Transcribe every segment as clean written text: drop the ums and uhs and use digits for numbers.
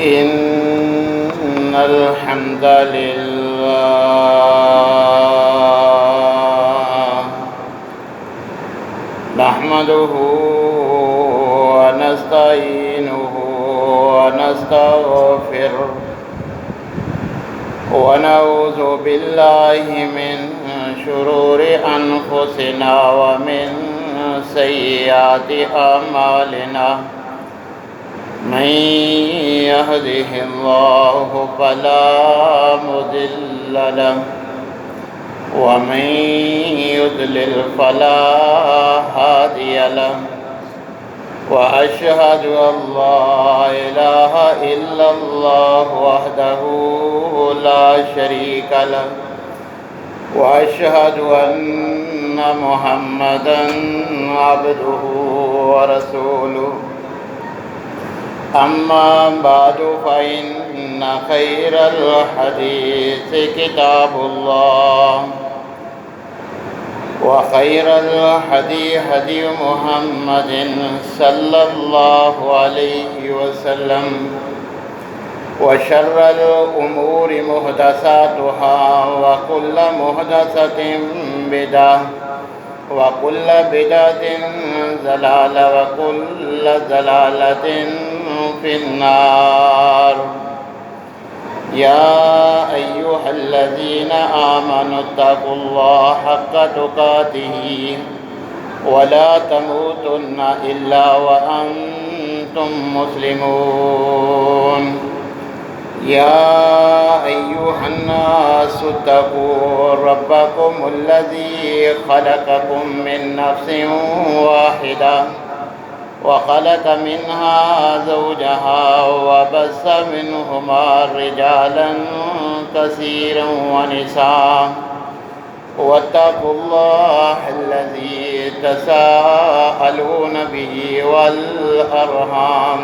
إن الحمد لله نحمده ونستعينه ونستغفره ونعوذ بالله من شرور أنفسنا ومن سيئات أعمالنا من يهده الله فلا مضل له ومن يضلل فلا هادي له وأشهد أن لا إله إلا الله وحده لا شريك له وأشهد أن محمدًا عبده ورسوله أما بعد فإن خير الحديث كتاب الله وخير الهدي هدي محمد صلى الله عليه وسلم وشر الأمور محدثاتها وكل محدثة بدعة وكل بدعة ضلالة وكل ضلالة في النار يا أيها الذين آمنوا اتقوا الله حق تقاته ولا تموتن إلا وأنتم مسلمون يا أيها الناس اتقوا ربكم الذي خلقكم من نفس واحدة وخلق منها زوجها وبث منهما رجالا كثيرا ونساء واتقوا الله الذي تساءلون به والأرحام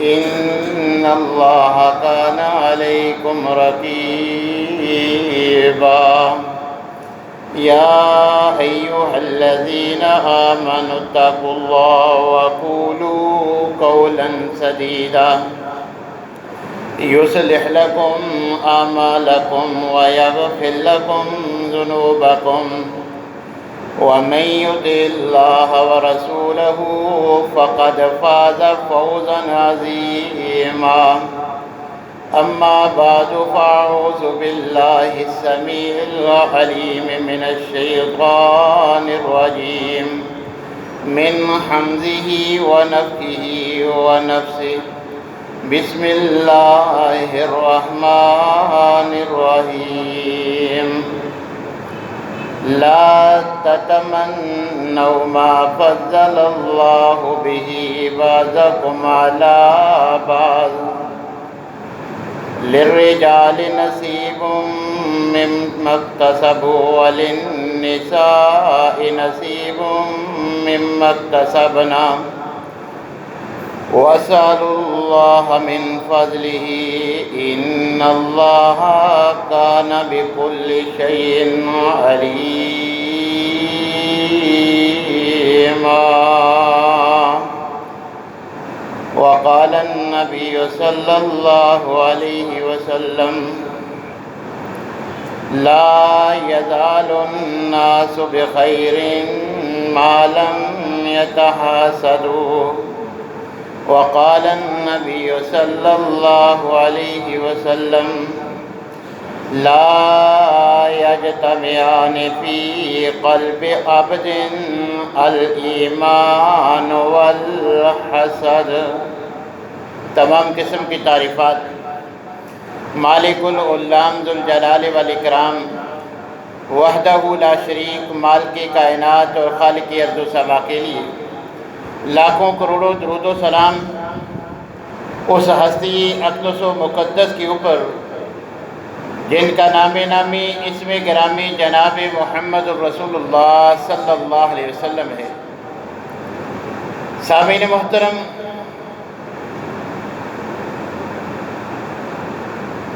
إن الله كان عليكم رقيبا يا أيها الذين آمنوا اتقوا الله وقولوا قولا سديدا يصلح لكم أعمالكم ويغفر لكم ذنوبكم ومن يطع الله ورسوله فقد فاز فوزا عظيما أما بعد فأعوذ بالله السميع العليم من الشيطان الرجيم من حمزه ونفخه ونفسه بسم الله الرحمن الرحيم لا تتمنوا ما فضل الله به بعضكم على بعض للرجال نصيب مما اكتسبوا وللنساء نصيب مما اكتسبنا واسألوا الله من فضله إن الله كان بكل شيء عليما وقال النبي صلى الله عليه وسلم لا يزال الناس بخير ما لم يتحاسدوا وقال النبي صلى الله عليه وسلم لا يجتمعان في قلب عبد الایمان والحسد۔ تمام قسم کی تعریفات مالک العلام ذوالجلال والاکرام وحدہ لا شریک مالک کائنات اور خالق ارض و سما کے لیے لاکھوں کروڑوں درود و سلام اس ہستی اقدس و مقدس کے اوپر جن کا نام نامی اسم گرامی جناب محمد الرسول اللہ صلی اللہ علیہ وسلم ہے۔ سامعین محترم،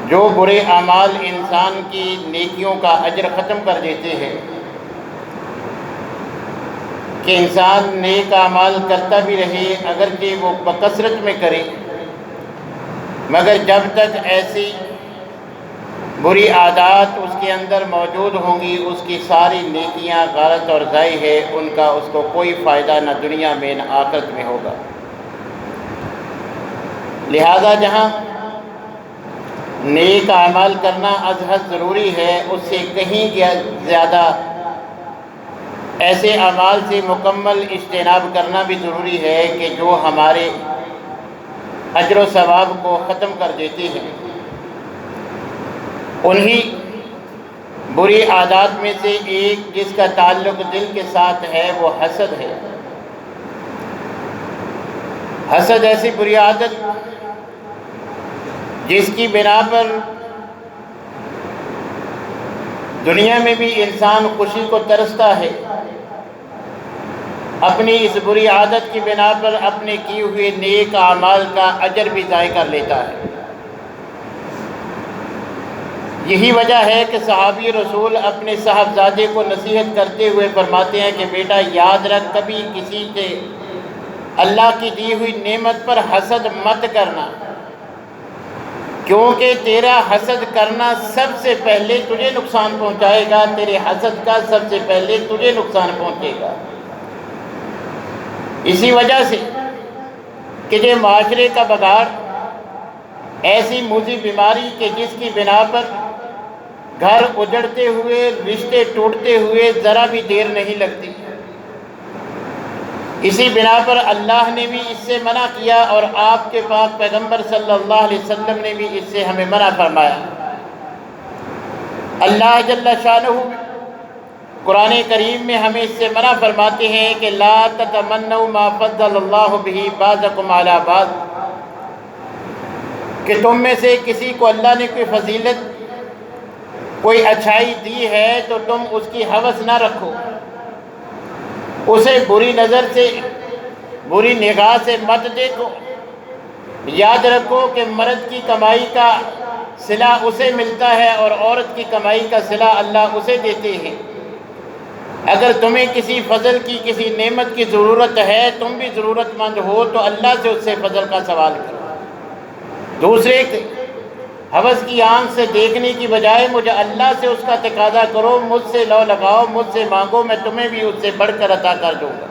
جو برے اعمال انسان کی نیکیوں کا اجر ختم کر دیتے ہیں کہ انسان نیک اعمال کرتا بھی رہے اگرچہ وہ بکثرت میں کرے، مگر جب تک ایسی بری عادات اس کے اندر موجود ہوں گی، اس کی ساری نیکیاں غلط اور ضائع ہے، ان کا اس کو کوئی فائدہ نہ دنیا میں نہ آخرت میں ہوگا۔ لہذا جہاں نیک اعمال کرنا از حد ضروری ہے، اس سے کہیں زیادہ ایسے اعمال سے مکمل اجتناب کرنا بھی ضروری ہے کہ جو ہمارے اجر و ثواب کو ختم کر دیتے ہیں۔ انہی بری عادات میں سے ایک جس کا تعلق دل کے ساتھ ہے وہ حسد ہے۔ حسد ایسی بری عادت جس کی بنا پر دنیا میں بھی انسان خوشی کو ترستا ہے، اپنی اس بری عادت کی بنا پر اپنے کیے ہوئے نیک اعمال کا اجر بھی ضائع کر لیتا ہے۔ یہی وجہ ہے کہ صحابی رسول اپنے صاحبزادے کو نصیحت کرتے ہوئے فرماتے ہیں کہ بیٹا یاد رکھ، کبھی کسی کے اللہ کی دی ہوئی نعمت پر حسد مت کرنا، کیونکہ تیرا حسد کرنا سب سے پہلے تجھے نقصان پہنچائے گا، تیرے حسد کا سب سے پہلے تجھے نقصان پہنچے گا۔ اسی وجہ سے کہ یہ معاشرے کا بگاڑ ایسی موذی بیماری کہ جس کی بنا پر گھر اجڑتے ہوئے، رشتے ٹوٹتے ہوئے ذرا بھی دیر نہیں لگتی، اسی بنا پر اللہ نے بھی اس سے منع کیا اور آپ کے پاک پیغمبر صلی اللہ علیہ وسلم نے بھی اس سے ہمیں منع فرمایا۔ اللہ جل شانہ قرآن کریم میں ہمیں اس سے منع فرماتے ہیں کہ لا تتمنوا ما فضل اللہ بہ بعضکم علی بعض، کہ تم میں سے کسی کو اللہ نے کوئی فضیلت، کوئی اچھائی دی ہے تو تم اس کی ہوس نہ رکھو، اسے بری نظر سے، بری نگاہ سے مت دیکھو۔ یاد رکھو کہ مرد کی کمائی کا صلہ اسے ملتا ہے اور عورت کی کمائی کا صلہ اللہ اسے دیتے ہیں۔ اگر تمہیں کسی فضل کی، کسی نعمت کی ضرورت ہے، تم بھی ضرورت مند ہو تو اللہ سے اس سے فضل کا سوال کرو۔ دوسرے ہوس کی آنکھ سے دیکھنے کی بجائے مجھے اللہ سے اس کا تقاضا کرو، مجھ سے لو لگاؤ، مجھ سے مانگو، میں تمہیں بھی اس سے بڑھ کر عطا کر دوں گا،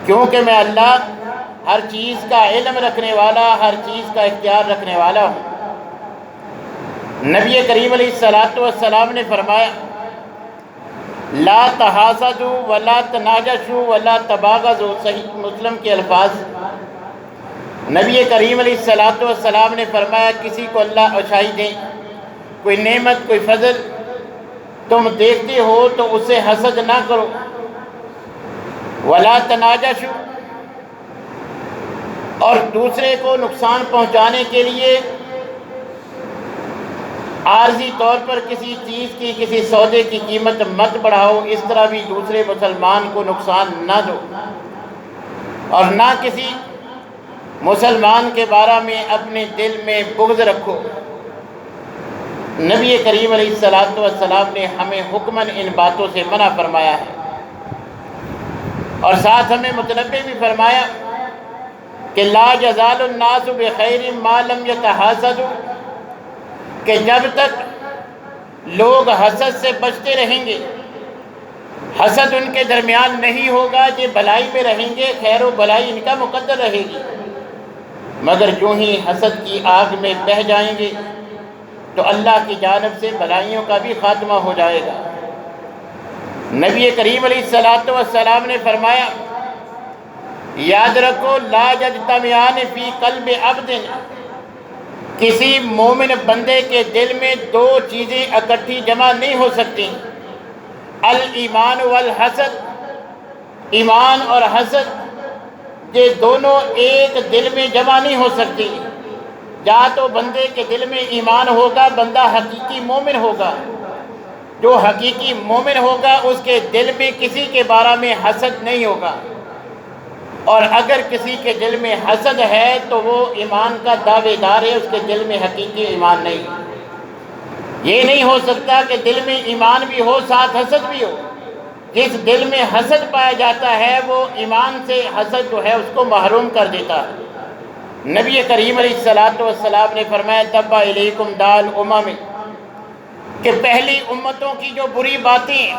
کیونکہ میں اللہ ہر چیز کا علم رکھنے والا، ہر چیز کا اختیار رکھنے والا ہوں۔ نبی کریم علیہ الصلوۃ والسلام نے فرمایا لا تحاسدوا ولا تناجشوا ولا تباغضوا، صحیح مسلم کے الفاظ۔ نبی کریم علیہ الصلوۃ والسلام نے فرمایا کسی کو اللہ اچھائی دیں، کوئی نعمت، کوئی فضل تم دیکھتے ہو تو اسے حسد نہ کرو، ولا تناجشوا، اور دوسرے کو نقصان پہنچانے کے لیے عارضی طور پر کسی چیز کی، کسی سودے کی قیمت مت بڑھاؤ، اس طرح بھی دوسرے مسلمان کو نقصان نہ دو، اور نہ کسی مسلمان کے بارے میں اپنے دل میں بغض رکھو۔ نبی کریم علیہ الصلوۃ والسلام نے ہمیں حکماً ان باتوں سے منع فرمایا ہے، اور ساتھ ہمیں متنبہ بھی فرمایا کہ لا یزال الناس بخیر ما لم یتحاسدوا، کہ جب تک لوگ حسد سے بچتے رہیں گے، حسد ان کے درمیان نہیں ہوگا، یہ بھلائی میں رہیں گے، خیر و بھلائی ان کا مقدر رہے گی، مگر جو ہی حسد کی آگ میں بہہ جائیں گے تو اللہ کی جانب سے بھلائیوں کا بھی خاتمہ ہو جائے گا۔ نبی کریم علیہ الصلوۃ والسلام نے فرمایا یاد رکھو لا یجتمعان فی قلب عبد، کسی مومن بندے کے دل میں دو چیزیں اکٹھی جمع نہیں ہو سکتی، الایمان والحسد، ایمان اور حسد، یہ دونوں ایک دل میں جمع نہیں ہو سکتی۔ یا تو بندے کے دل میں ایمان ہوگا، بندہ حقیقی مومن ہوگا، جو حقیقی مومن ہوگا اس کے دل میں کسی کے بارے میں حسد نہیں ہوگا، اور اگر کسی کے دل میں حسد ہے تو وہ ایمان کا دعوے دار ہے، اس کے دل میں حقیقی ایمان نہیں۔ یہ نہیں ہو سکتا کہ دل میں ایمان بھی ہو ساتھ حسد بھی ہو۔ جس دل میں حسد پایا جاتا ہے وہ ایمان سے حسد جو ہے اس کو محروم کر دیتا ہے۔ نبی کریم علیہ الصلوۃ والسلام نے فرمایا تبا الیکم دال امم، کہ پہلی امتوں کی جو بری باتیں،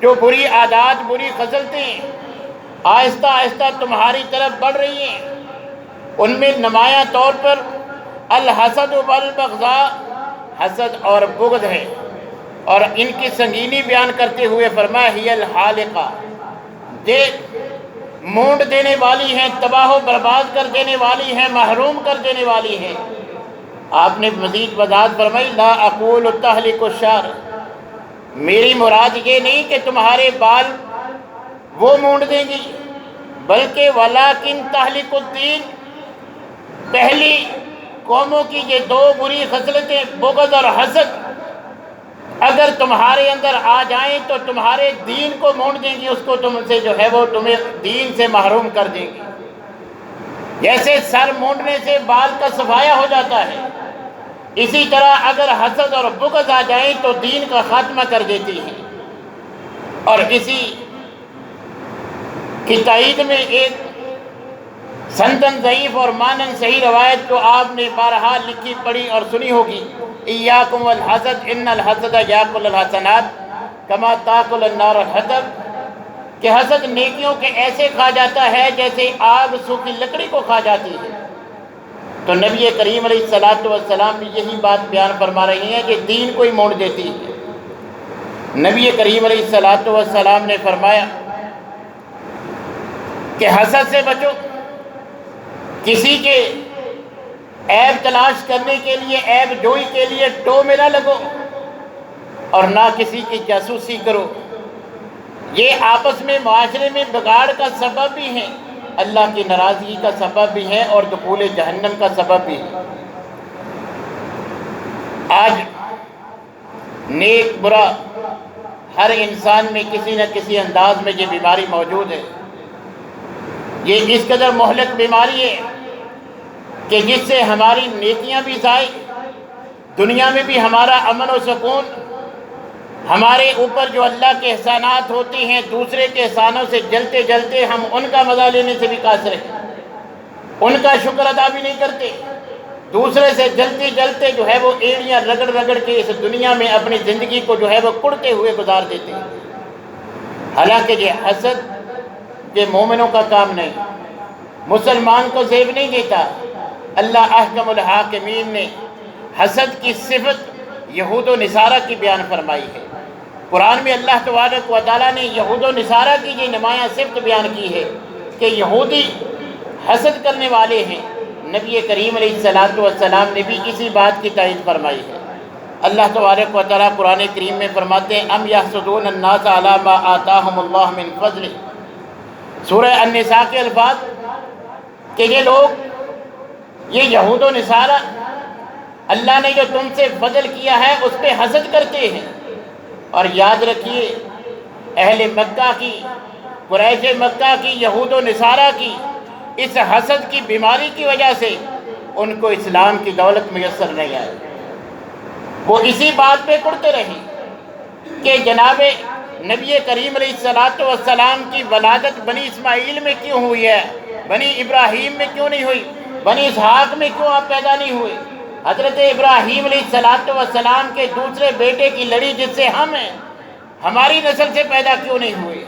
جو بری عادات، بری خصلتیں آہستہ آہستہ تمہاری طرف بڑھ رہی ہیں، ان میں نمایاں طور پر الحسد والبغضاء، حسد اور بغض ہے۔ اور ان کی سنگینی بیان کرتے ہوئے فرمایا ہی الحالقہ، یہ مونڈ دینے والی ہیں، تباہ و برباد کر دینے والی ہیں، محروم کر دینے والی ہیں۔ آپ نے مزید وضاحت فرمائی لا اقول تہلک الشعر، میری مراد یہ نہیں کہ تمہارے بال وہ مونڈ دیں گی، بلکہ ولیکن تہلک الدین، پہلی قوموں کی یہ دو بری خصلتیں بغض اور حسد اگر تمہارے اندر آ جائیں تو تمہارے دین کو مونڈ دیں گی، اس کو تم سے جو ہے وہ تمہیں دین سے محروم کر دیں گی۔ جیسے سر مونڈنے سے بال کا صفایا ہو جاتا ہے، اسی طرح اگر حسد اور بغض آ جائیں تو دین کا خاتمہ کر دیتی ہیں۔ اور اسی کی تائید میں ایک سندن ضعیف اور مانن صحیح روایت جو آپ نے بارہا لکھی پڑھی اور سنی ہوگی، ایاکم والحسد ان الحسد یاکل الحسنات کما تاکل النار الحطب، کہ حسد نیکیوں کے ایسے کھا جاتا ہے جیسے آگ سوکھی لکڑی کو کھا جاتی ہے۔ تو نبی کریم علیہ الصلوۃ والسلام بھی یہی بات بیان فرما رہی ہیں کہ دین کو ہی موڑ دیتی ہے۔ نبی کریم علیہ الصلوۃ والسلام نے فرمایا کہ حسد سے بچو، کسی کے عیب تلاش کرنے کے لیے، عیب جوئی کے لیے ٹو میں نہ لگو، اور نہ کسی کی جاسوسی کرو، یہ آپس میں معاشرے میں بگاڑ کا سبب بھی ہیں، اللہ کی ناراضگی کا سبب بھی ہے اور دخول جہنم کا سبب بھی ہے۔ آج نیک برا ہر انسان میں کسی نہ کسی انداز میں یہ بیماری موجود ہے۔ یہ اس قدر مہلک بیماری ہے کہ جس سے ہماری نیکیاں بھی ضائع، دنیا میں بھی ہمارا امن و سکون، ہمارے اوپر جو اللہ کے احسانات ہوتے ہیں دوسرے کے احسانوں سے جلتے جلتے ہم ان کا مزہ لینے سے بھی قاصر ہیں، ان کا شکر ادا بھی نہیں کرتے، دوسرے سے جلتے جلتے جو ہے وہ ایڑیاں رگڑ رگڑ کے اس دنیا میں اپنی زندگی کو جو ہے وہ کڑتے ہوئے گزار دیتے ہیں۔ حالانکہ یہ حسد یہ مومنوں کا کام نہیں، مسلمان کو زیب نہیں دیتا۔ اللہ احکم الحاکمین نے حسد کی صفت یہود و نصارہ کی بیان فرمائی ہے۔ قرآن میں اللہ تبارک و تعالیٰ نے یہود و نصارہ کی یہ نمایاں صفت بیان کی ہے کہ یہودی حسد کرنے والے ہیں۔ نبی کریم علیہ الصلوۃ والسلام نے بھی اسی بات کی تائید فرمائی ہے۔ اللہ تبارک و تعالیٰ قرآن کریم میں فرماتے ہیں ام یحسدون الناس علی ما آتاہم اللہ من فضل، سورہ النساء کے الفاظ کہ یہ لوگ، یہ یہود و نصارہ اللہ نے جو تم سے فضل کیا ہے اس پہ حسد کرتے ہیں۔ اور یاد رکھیے اہل مکہ کی، قریش مکہ کی، یہود و نصارہ کی اس حسد کی بیماری کی وجہ سے ان کو اسلام کی دولت میسر نہیں آئی۔ وہ اسی بات پہ کڑتے رہے کہ جناب نبی کریم علیہ الصلوۃ والسلام کی ولادت بنی اسماعیل میں کیوں ہوئی ہے، بنی ابراہیم میں کیوں نہیں ہوئی، بنی اسحاق میں کیوں آپ پیدا نہیں ہوئے، حضرت ابراہیم علیہ الصلوۃ والسلام کے دوسرے بیٹے کی لڑی جس سے ہم ہیں، ہماری نسل سے پیدا کیوں نہیں ہوئے،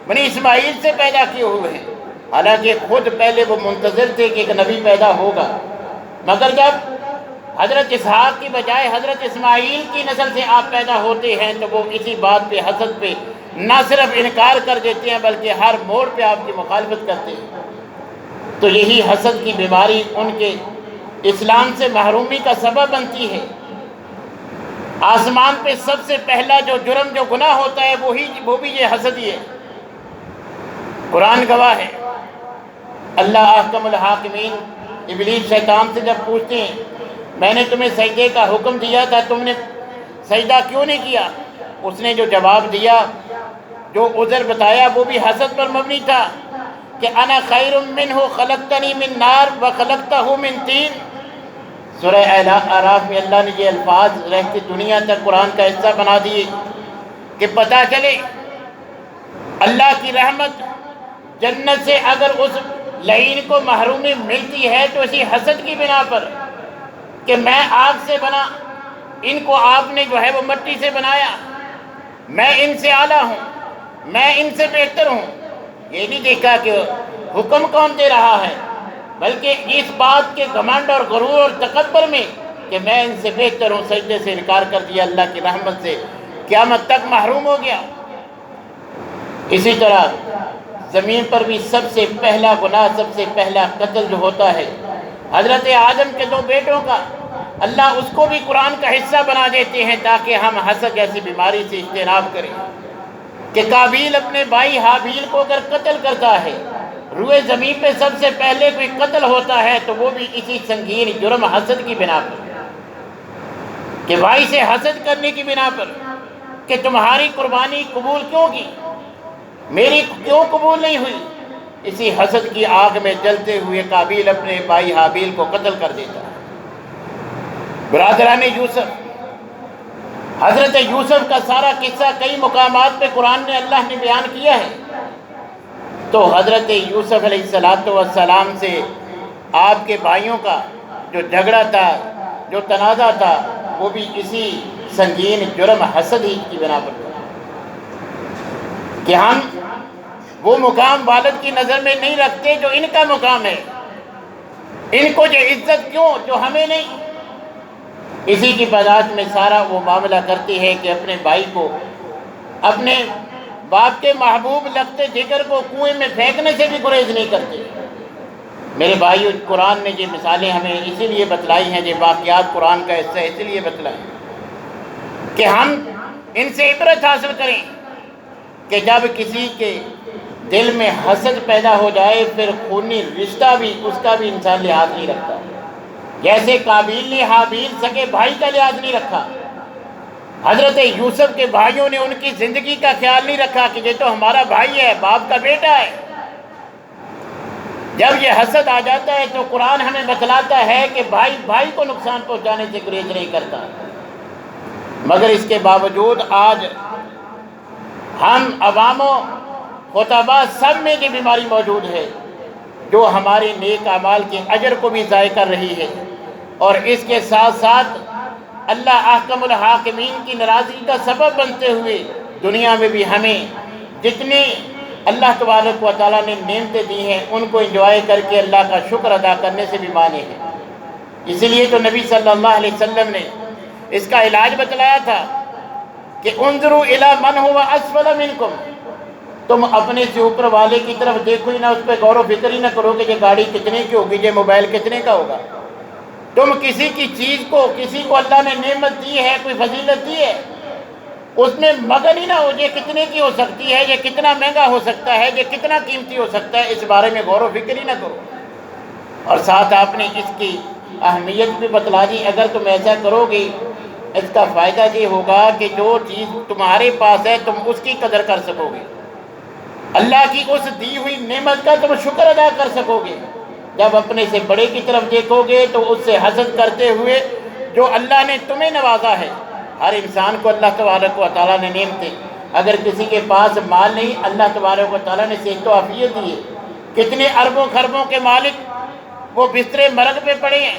بنی اسماعیل سے پیدا کیوں ہوئے ہیں؟ حالانکہ خود پہلے وہ منتظر تھے کہ ایک نبی پیدا ہوگا، مگر جب حضرت اسحاق کی بجائے حضرت اسماعیل کی نسل سے آپ پیدا ہوتے ہیں تو وہ اسی بات پہ، حسد پہ نہ صرف انکار کر دیتے ہیں بلکہ ہر موڑ پہ آپ کی مخالفت کرتے ہیں۔ تو یہی حسد کی بیماری ان کے اسلام سے محرومی کا سبب بنتی ہے۔ آسمان پہ سب سے پہلا جو جرم، جو گناہ ہوتا ہے وہ بھی یہ حسد ہی ہے۔ قرآن گواہ ہے۔ اللہ احکم الحاکمین ابلیس شیطان سے جب پوچھتے ہیں میں نے تمہیں سجدے کا حکم دیا تھا تم نے سجدہ کیوں نہیں کیا، اس نے جو جواب دیا، جو عذر بتایا وہ بھی حسد پر مبنی تھا کہ انا خیر منہ خلقتنی من نار وخلقتہ من طین۔ سورہ اعراف میں اللہ نے یہ الفاظ رہتی دنیا تک قرآن کا حصہ بنا دیے کہ پتہ چلے اللہ کی رحمت جنت سے اگر اس لعین کو محرومی ملتی ہے تو اسی حسد کی بنا پر کہ میں آگ سے بنا، ان کو آپ نے جو ہے وہ مٹی سے بنایا، میں ان سے اعلیٰ ہوں، میں ان سے بہتر ہوں۔ یہ نہیں دیکھا کہ حکم کون دے رہا ہے، بلکہ اس بات کے گھمنڈ اور غرور اور تکبر میں کہ میں ان سے بہتر ہوں، سجدے سے انکار کر دیا، اللہ کی رحمت سے قیامت تک محروم ہو گیا۔ اسی طرح زمین پر بھی سب سے پہلا گناہ، سب سے پہلا قتل جو ہوتا ہے حضرت آدم کے 2 بیٹوں کا، اللہ اس کو بھی قرآن کا حصہ بنا دیتے ہیں تاکہ ہم حسد جیسی بیماری سے اجتناب کریں کہ قابیل اپنے بھائی حابیل کو اگر قتل کرتا ہے، روئے زمین پہ سب سے پہلے کوئی قتل ہوتا ہے تو وہ بھی اسی سنگین جرم حسد کی بنا پر، کہ بھائی سے حسد کرنے کی بنا پر کہ تمہاری قربانی قبول کیوں کی، میری کیوں قبول نہیں ہوئی۔ اسی حسد کی آگ میں جلتے ہوئے قابیل اپنے بھائی حابیل کو قتل کر دیتا ہے۔ برادران یوسف، حضرت یوسف کا سارا قصہ کئی مقامات پہ قرآن نے اللہ نے بیان کیا ہے، تو حضرت یوسف علیہ السلام سے آپ کے بھائیوں کا جو جھگڑا تھا، جو تنازع تھا، وہ بھی اسی سنگین جرم حسد ہی کی بنا پر تھا کہ ہم وہ مقام والد کی نظر میں نہیں رکھتے جو ان کا مقام ہے، ان کو جو عزت کیوں جو ہمیں نہیں۔ اسی کی بداعت میں سارا وہ معاملہ کرتی ہے کہ اپنے بھائی کو، اپنے باپ کے محبوب لگتے جگر کو کنویں میں پھینکنے سے بھی گریز نہیں کرتے۔ میرے بھائیو، قرآن نے یہ مثالیں ہمیں اسی لیے بتلائی ہیں، یہ واقعات قرآن کا حصہ اسی لیے بتلائیں کہ ہم ان سے عبرت حاصل کریں کہ جب کسی کے دل میں حسد پیدا ہو جائے پھر خونی رشتہ بھی اس کا بھی انسان لحاظ نہیں رکھتا، جیسے قابیل نے حابیل سگے بھائی کا لحاظ نہیں رکھا، حضرت یوسف کے بھائیوں نے ان کی زندگی کا خیال نہیں رکھا کہ یہ تو ہمارا بھائی ہے، باپ کا بیٹا ہے۔ جب یہ حسد آ جاتا ہے تو قرآن ہمیں بتلاتا ہے کہ بھائی بھائی کو نقصان پہنچانے سے گریز نہیں کرتا، مگر اس کے باوجود آج ہم عوام و خطباء سب میں یہ بیماری موجود ہے جو ہمارے نیک اعمال کے اجر کو بھی ضائع کر رہی ہے، اور اس کے ساتھ ساتھ اللہ احکم الحاکمین کی ناراضگی کا سبب بنتے ہوئے دنیا میں بھی ہمیں جتنے اللہ تبارک و تعالیٰ نے نعمتیں دی ہیں ان کو انجوائے کر کے اللہ کا شکر ادا کرنے سے بھی مانے ہیں۔ اسی لیے تو نبی صلی اللہ علیہ وسلم نے اس کا علاج بتلایا تھا کہ انظروا الی من هو اسفل منکم، تم اپنے سے اوپر والے کی طرف دیکھو ہی نہ، اس پہ غور و فکر ہی نہ کرو کہ یہ گاڑی کتنے کی ہوگی، یہ موبائل کتنے کا ہوگا۔ تم کسی کی چیز کو، کسی کو اللہ نے نعمت دی ہے، کوئی فضیلت دی ہے، اس میں مگن ہی نہ ہو یہ کتنے کی ہو سکتی ہے، یہ کتنا مہنگا ہو سکتا ہے، یہ کتنا قیمتی ہو سکتا ہے، اس بارے میں غور و فکر ہی نہ کرو۔ اور ساتھ آپ نے اس کی اہمیت بھی بتلا دی، اگر تم ایسا کرو گے اس کا فائدہ یہ ہوگا کہ جو چیز تمہارے پاس ہے تم اس کی قدر کر سکو گے، اللہ کی اس دی ہوئی نعمت کا تم شکر ادا کر سکو گے۔ جب اپنے سے بڑے کی طرف دیکھو گے تو اس سے حسد کرتے ہوئے جو اللہ نے تمہیں نوازا ہے، ہر انسان کو اللہ تبارک و تعالیٰ نے نعمتیں، اگر کسی کے پاس مال نہیں، اللہ تبارک و تعالیٰ نے صحت و عافیت دی ہے، کتنے اربوں خربوں کے مالک وہ بستر مرگ پہ پڑے ہیں،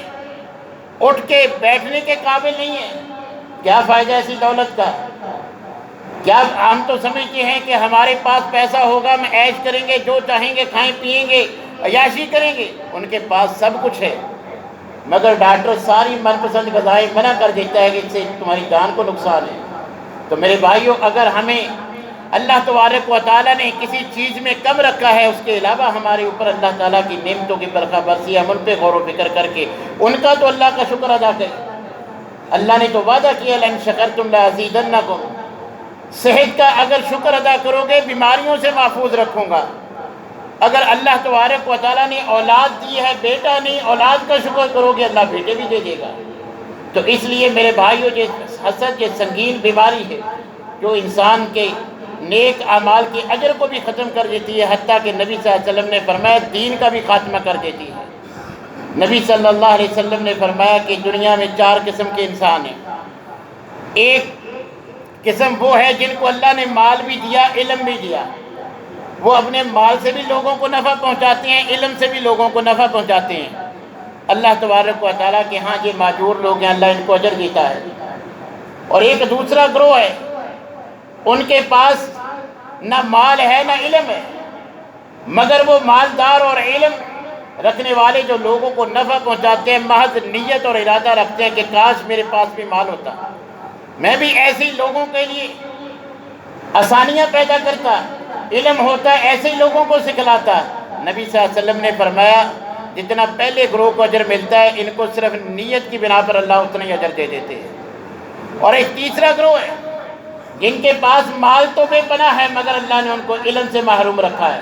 اٹھ کے بیٹھنے کے قابل نہیں ہیں، کیا فائدہ ایسی دولت کا؟ کیا ہم تو سمجھتے ہیں کہ ہمارے پاس پیسہ ہوگا ہم عیش کریں گے، جو چاہیں گے کھائیں پیئیں گے، عیاشی کریں گے، ان کے پاس سب کچھ ہے، مگر ڈاکٹر ساری من پسند غذائیں منع کر دیتا ہے کہ اس سے تمہاری جان کو نقصان ہے۔ تو میرے بھائیوں، اگر ہمیں اللہ تبارک و تعالیٰ نے کسی چیز میں کم رکھا ہے، اس کے علاوہ ہمارے اوپر اللہ تعالیٰ کی نعمتوں کی برکہ برسی، ہم ان پہ غور و فکر کر کے ان کا تو اللہ کا شکر ادا کریں۔ اللہ نے تو وعدہ کیا لئن شکرتم لازیدنکم، صحت کا اگر شکر ادا کرو گے بیماریوں سے محفوظ رکھوں گا۔ اگر اللہ تبارک و تعالیٰ نے اولاد دی ہے، بیٹا نہیں، اولاد کا شکر کرو گے اللہ بیٹے بھی دے دے گا۔ تو اس لیے میرے بھائیو، یہ حسد یہ سنگین بیماری ہے جو انسان کے نیک اعمال کے اجر کو بھی ختم کر دیتی ہے، حتیٰ کہ نبی صلی اللہ علیہ وسلم نے فرمایا دین کا بھی خاتمہ کر دیتی ہے۔ نبی صلی اللہ علیہ وسلم نے فرمایا کہ دنیا میں 4 قسم کے انسان ہیں۔ ایک قسم وہ ہے جن کو اللہ نے مال بھی دیا، علم بھی دیا، وہ اپنے مال سے بھی لوگوں کو نفع پہنچاتے ہیں، علم سے بھی لوگوں کو نفع پہنچاتے ہیں۔ اللہ تبارک و تعالیٰ کے ہاں یہ معجور لوگ ہیں، اللہ ان کو اجر دیتا ہے۔ اور ایک دوسرا گروہ ہے، ان کے پاس نہ مال ہے نہ علم ہے، مگر وہ مالدار اور علم رکھنے والے جو لوگوں کو نفع پہنچاتے ہیں، محض نیت اور ارادہ رکھتے ہیں کہ کاش میرے پاس بھی مال ہوتا، میں بھی ایسے لوگوں کے لیے آسانیاں پیدا کرتا، علم ہوتا ایسے ہی لوگوں کو سکھلاتا۔ نبی صلی اللہ علیہ وسلم نے فرمایا جتنا پہلے گروہ کو اجر ملتا ہے، ان کو صرف نیت کی بنا پر اللہ اتنا ہی اجر دے دیتے ہیں۔ اور ایک تیسرا گروہ ہے جن کے پاس مال تو بے پناہ ہے، مگر اللہ نے ان کو علم سے محروم رکھا ہے۔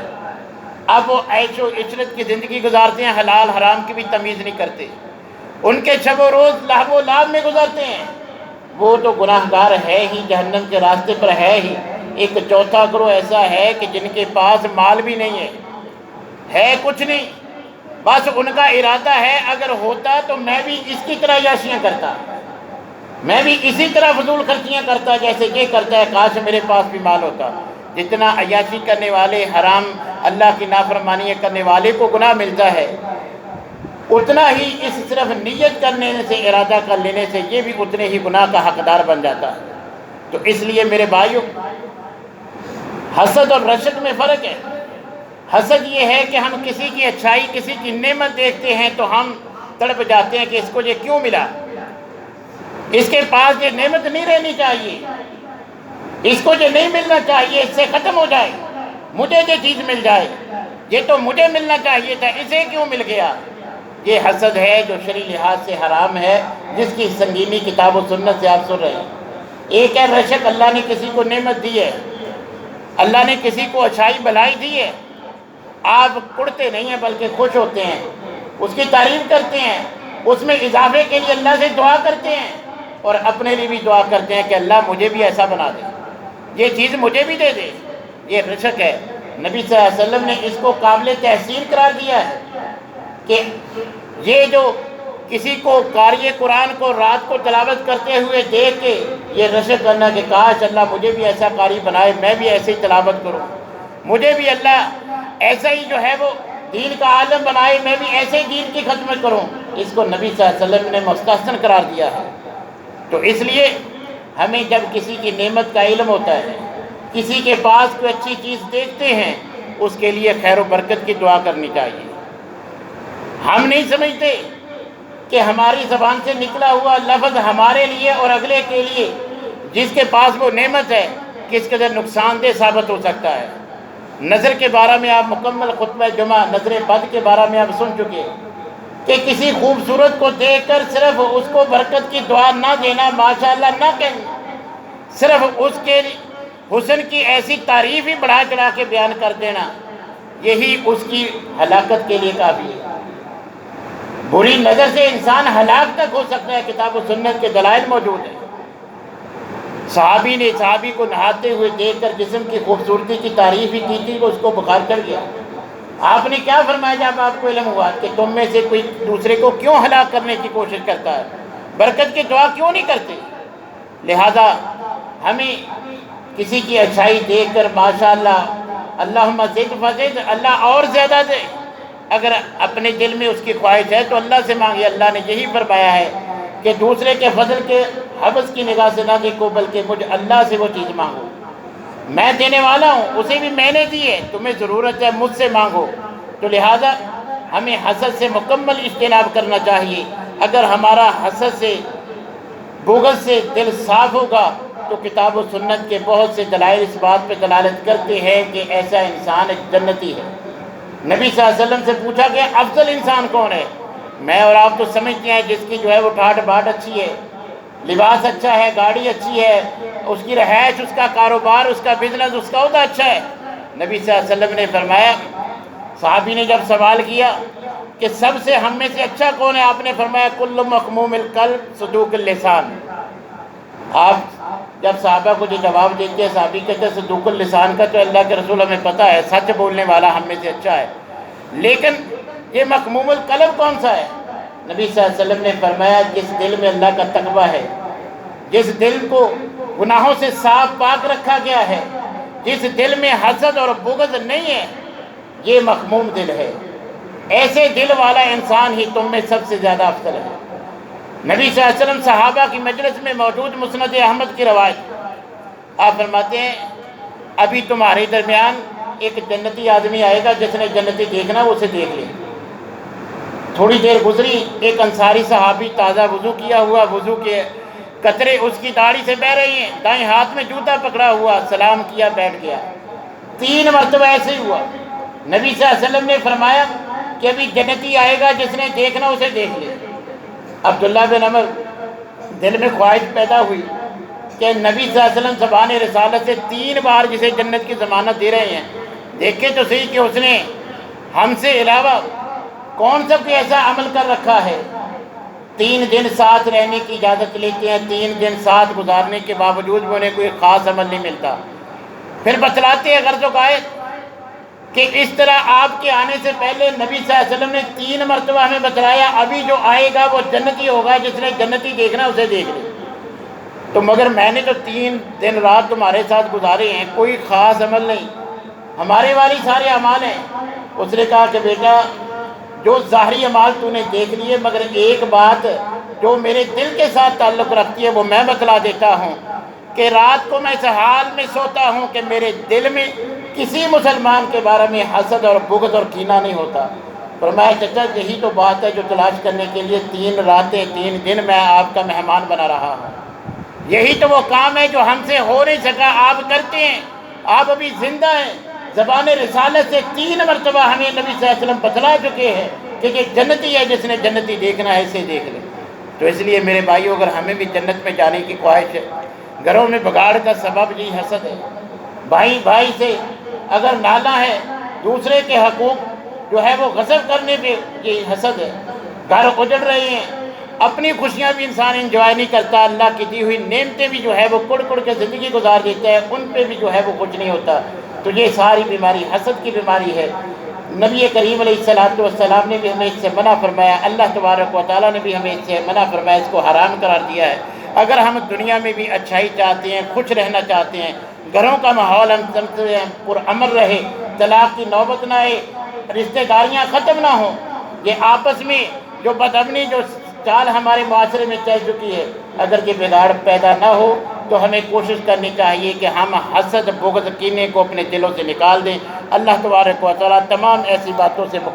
اب وہ عیش و عشرت کی زندگی گزارتے ہیں، حلال حرام کی بھی تمیز نہیں کرتے، ان کے شب و روز لہو و لعب میں گزرتے ہیں، وہ تو گناہ گار ہے ہی، جہنم کے راستے پر ہے ہی۔ ایک چوتھا گروہ ایسا ہے کہ جن کے پاس مال بھی نہیں ہے کچھ نہیں، بس ان کا ارادہ ہے اگر ہوتا تو میں بھی اس کی طرح عیاشیاں کرتا، میں بھی اسی طرح فضول خرچیاں کرتا جیسے یہ کرتا ہے، کاش میرے پاس بھی مال ہوتا۔ جتنا عیاشی کرنے والے، حرام اللہ کی نافرمانی کرنے والے کو گناہ ملتا ہے، اتنا ہی اس صرف نیت کرنے سے، ارادہ کر لینے سے یہ بھی اتنے ہی گناہ کا حقدار بن جاتا ہے۔ تو اس لیے میرے بھائیوں، حسد اور رشک میں فرق ہے۔ حسد یہ ہے کہ ہم کسی کی اچھائی، کسی کی نعمت دیکھتے ہیں تو ہم تڑپ جاتے ہیں کہ اس کو یہ کیوں ملا، اس کے پاس یہ نعمت نہیں رہنی چاہیے، اس کو یہ نہیں ملنا چاہیے، اس سے ختم ہو جائے، مجھے یہ چیز مل جائے، یہ تو مجھے ملنا چاہیے تھا، اسے کیوں مل گیا۔ یہ حسد ہے جو شرعی لحاظ سے حرام ہے، جس کی سنگینی کتاب و سنت سے آپ سن رہے ہیں۔ ایک ہے رشک، اللہ نے کسی کو نعمت دی ہے، اللہ نے کسی کو اچھائی بھلائی دی ہے، آپ کڑتے نہیں ہیں بلکہ خوش ہوتے ہیں، اس کی تعریف کرتے ہیں، اس میں اضافے کے لیے اللہ سے دعا کرتے ہیں، اور اپنے لیے بھی دعا کرتے ہیں کہ اللہ مجھے بھی ایسا بنا دے، یہ چیز مجھے بھی دے دے۔ یہ رشک ہے۔ نبی صلی اللہ علیہ وسلم نے اس کو قابل تحسین قرار دیا ہے کہ یہ جو کسی کو قاری قرآن کو رات کو تلاوت کرتے ہوئے دیکھ کے یہ رشک کرنا کہ کاش اللہ مجھے بھی ایسا قاری بنائے، میں بھی ایسے ہی تلاوت کروں، مجھے بھی اللہ ایسا ہی جو ہے وہ دین کا عالم بنائے، میں بھی ایسے ہی دین کی خدمت کروں، اس کو نبی صلی اللہ علیہ وسلم نے مستحسن قرار دیا ہے۔ تو اس لیے ہمیں جب کسی کی نعمت کا علم ہوتا ہے، کسی کے پاس کوئی اچھی چیز دیکھتے ہیں، اس کے لیے خیر و برکت کی دعا کرنی چاہیے۔ ہم نہیں سمجھتے کہ ہماری زبان سے نکلا ہوا لفظ ہمارے لیے اور اگلے کے لیے جس کے پاس وہ نعمت ہے کس قدر نقصان دہ ثابت ہو سکتا ہے۔ نظر کے بارے میں آپ مکمل خطبہ جمعہ نظر بد کے بارے میں آپ سن چکے کہ کسی خوبصورت کو دیکھ کر صرف اس کو برکت کی دعا نہ دینا، ماشاءاللہ نہ کہنا، صرف اس کے حسن کی ایسی تعریف ہی بڑھا چڑھا کے بیان کر دینا، یہی اس کی ہلاکت کے لیے کافی ہے۔ بری نظر سے انسان ہلاک تک ہو سکتا ہے، کتاب و سنت کے دلائل موجود ہیں۔ صحابی نے صحابی کو نہاتے ہوئے دیکھ کر جسم کی خوبصورتی کی تعریف ہی کی تھی کہ اس کو بخار چڑھ گیا۔ آپ نے کیا فرمایا جب آپ کو علم ہوا کہ تم میں سے کوئی دوسرے کو کیوں ہلاک کرنے کی کوشش کرتا ہے، برکت کی دعا کیوں نہیں کرتے؟ لہذا ہمیں کسی کی اچھائی دیکھ کر ماشاءاللہ اللہم زد فزد، اللہ اور زیادہ دے، اگر اپنے دل میں اس کی خواہش ہے تو اللہ سے مانگے۔ اللہ نے یہی فرمایا ہے کہ دوسرے کے فضل کے حبس کی نگاہ سے نہ دیکھو بلکہ مجھ اللہ سے وہ چیز مانگو، میں دینے والا ہوں، اسے بھی میں نے دی ہے، تمہیں ضرورت ہے مجھ سے مانگو۔ تو لہذا ہمیں حسد سے مکمل اجتناب کرنا چاہیے۔ اگر ہمارا حسد سے، بغض سے دل صاف ہوگا تو کتاب و سنت کے بہت سے دلائل اس بات پہ دلالت کرتے ہیں کہ ایسا انسان ایک جنتی ہے۔ نبی صلی اللہ علیہ وسلم سے پوچھا کہ افضل انسان کون ہے؟ میں اور آپ تو سمجھتے ہیں جس کی جو ہے وہ ٹھاٹ باٹ اچھی ہے، لباس اچھا ہے، گاڑی اچھی ہے، اس کی رہائش، اس کا کاروبار، اس کا بزنس، اس کا عہدہ اچھا ہے۔ نبی صلی اللہ علیہ وسلم نے فرمایا، صحابی نے جب سوال کیا کہ سب سے ہم میں سے اچھا کون ہے، آپ نے فرمایا کل مخموم القلب صدوق اللسان۔ آپ جب صحابہ کو جو جواب دیتے ہیں، صحابی کہتے ہیں صدوق اللسان کا تو اللہ کے رسول ہمیں پتہ ہے، سچ بولنے والا ہم میں سے اچھا ہے، لیکن یہ مخموم القلب کون سا ہے؟ نبی صلی اللہ علیہ وسلم نے فرمایا جس دل میں اللہ کا تقویٰ ہے، جس دل کو گناہوں سے صاف پاک رکھا گیا ہے، جس دل میں حسد اور بغض نہیں ہے یہ مخموم دل ہے، ایسے دل والا انسان ہی تم میں سب سے زیادہ افضل ہے۔ نبی صلی اللہ علیہ وسلم صحابہ کی مجلس میں موجود مسند احمد کی روایت، آپ فرماتے ہیں ابھی تمہارے درمیان ایک جنتی آدمی آئے گا، جس نے جنتی دیکھنا وہ اسے دیکھ لے۔ تھوڑی دیر گزری، ایک انصاری صحابی تازہ وضو کیا ہوا، وضو کے قطرے اس کی داڑھی سے بہہ رہی ہیں، دائیں ہاتھ میں جوتا پکڑا ہوا، سلام کیا، بیٹھ گیا۔ 3 مرتبہ ایسے ہی ہوا۔ نبی صلی اللہ علیہ وسلم نے فرمایا کہ ابھی جنتی آئے گا، جس نے دیکھنا اسے دیکھ لے۔ عبداللہ بن عمر دل میں خواہش پیدا ہوئی کہ نبی صلی اللہ علیہ وسلم زبان رسالت سے 3 بار جسے جنت کی ضمانت دے رہے ہیں، دیکھیں تو صحیح کہ اس نے ہم سے علاوہ کون سا کوئی ایسا عمل کر رکھا ہے۔ 3 دن ساتھ رہنے کی اجازت لیتے ہیں، 3 دن ساتھ گزارنے کے باوجود بھی انہیں کوئی خاص عمل نہیں ملتا۔ پھر بتلاتے ہیں غرض و غائب کہ اس طرح آپ کے آنے سے پہلے نبی صلی اللہ علیہ وسلم نے 3 مرتبہ ہمیں بتلایا ابھی جو آئے گا وہ جنتی ہوگا، جس نے جنتی دیکھنا اسے دیکھ لے۔ تو مگر میں نے تو 3 دن رات تمہارے ساتھ گزارے ہیں، کوئی خاص عمل نہیں، ہمارے والی سارے اعمال ہیں۔ اس نے کہا کہ بیٹا جو ظاہری اعمال تو نے دیکھ لیے، مگر ایک بات جو میرے دل کے ساتھ تعلق رکھتی ہے وہ میں بتلا دیتا ہوں کہ رات کو میں اس حال میں سوتا ہوں کہ میرے دل میں کسی مسلمان کے بارے میں حسد اور بغض اور کینہ نہیں ہوتا۔ فرمایا چچا یہی تو بات ہے جو تلاش کرنے کے لیے 3 راتیں 3 دن میں آپ کا مہمان بنا رہا ہوں۔ یہی تو وہ کام ہے جو ہم سے ہو نہیں سکا، آپ کرتے ہیں، آپ ابھی زندہ ہیں۔ زبان رسالت سے 3 مرتبہ ہمیں نبی صلی اللہ علیہ وسلم بتلا چکے ہیں کہ یہ جنتی ہے، جس نے جنتی دیکھنا ہے اسے دیکھ لے۔ تو اس لیے میرے بھائیو اگر ہمیں بھی جنت میں جانے کی خواہش ہے، گھروں میں بگاڑ کا سبب یہ حسد ہے۔ بھائی بھائی سے اگر نالا ہے، دوسرے کے حقوق جو ہے وہ غصب کرنے پہ یہ حسد ہے۔ گھر اجڑ رہے ہیں، اپنی خوشیاں بھی انسان انجوائے نہیں کرتا، اللہ کی دی ہوئی نعمتیں بھی جو ہے وہ کڑ کڑ کے زندگی گزار دیتا ہے، ان پہ بھی جو ہے وہ کچھ نہیں ہوتا۔ تو یہ ساری بیماری حسد کی بیماری ہے۔ نبی کریم علیہ السلام نے بھی ہمیں اس سے منع فرمایا، اللہ تبارک و تعالیٰ نے بھی ہمیں اس سے منع فرمایا، اس کو حرام قرار دیا ہے۔ اگر ہم دنیا میں بھی اچھائی چاہتے ہیں، خوش رہنا چاہتے ہیں، گھروں کا ماحول ہم سمجھتے ہیں پرامن رہے، طلاق کی نوبت نہ آئے، رشتہ داریاں ختم نہ ہوں، یہ آپس میں جو بدامنی جو چال ہمارے معاشرے میں چل چکی ہے، اگر یہ بگاڑ پیدا نہ ہو تو ہمیں کوشش کرنی چاہیے کہ ہم حسد بغض کینے کو اپنے دلوں سے نکال دیں۔ اللہ تبارک و تعالیٰ تمام ایسی باتوں سے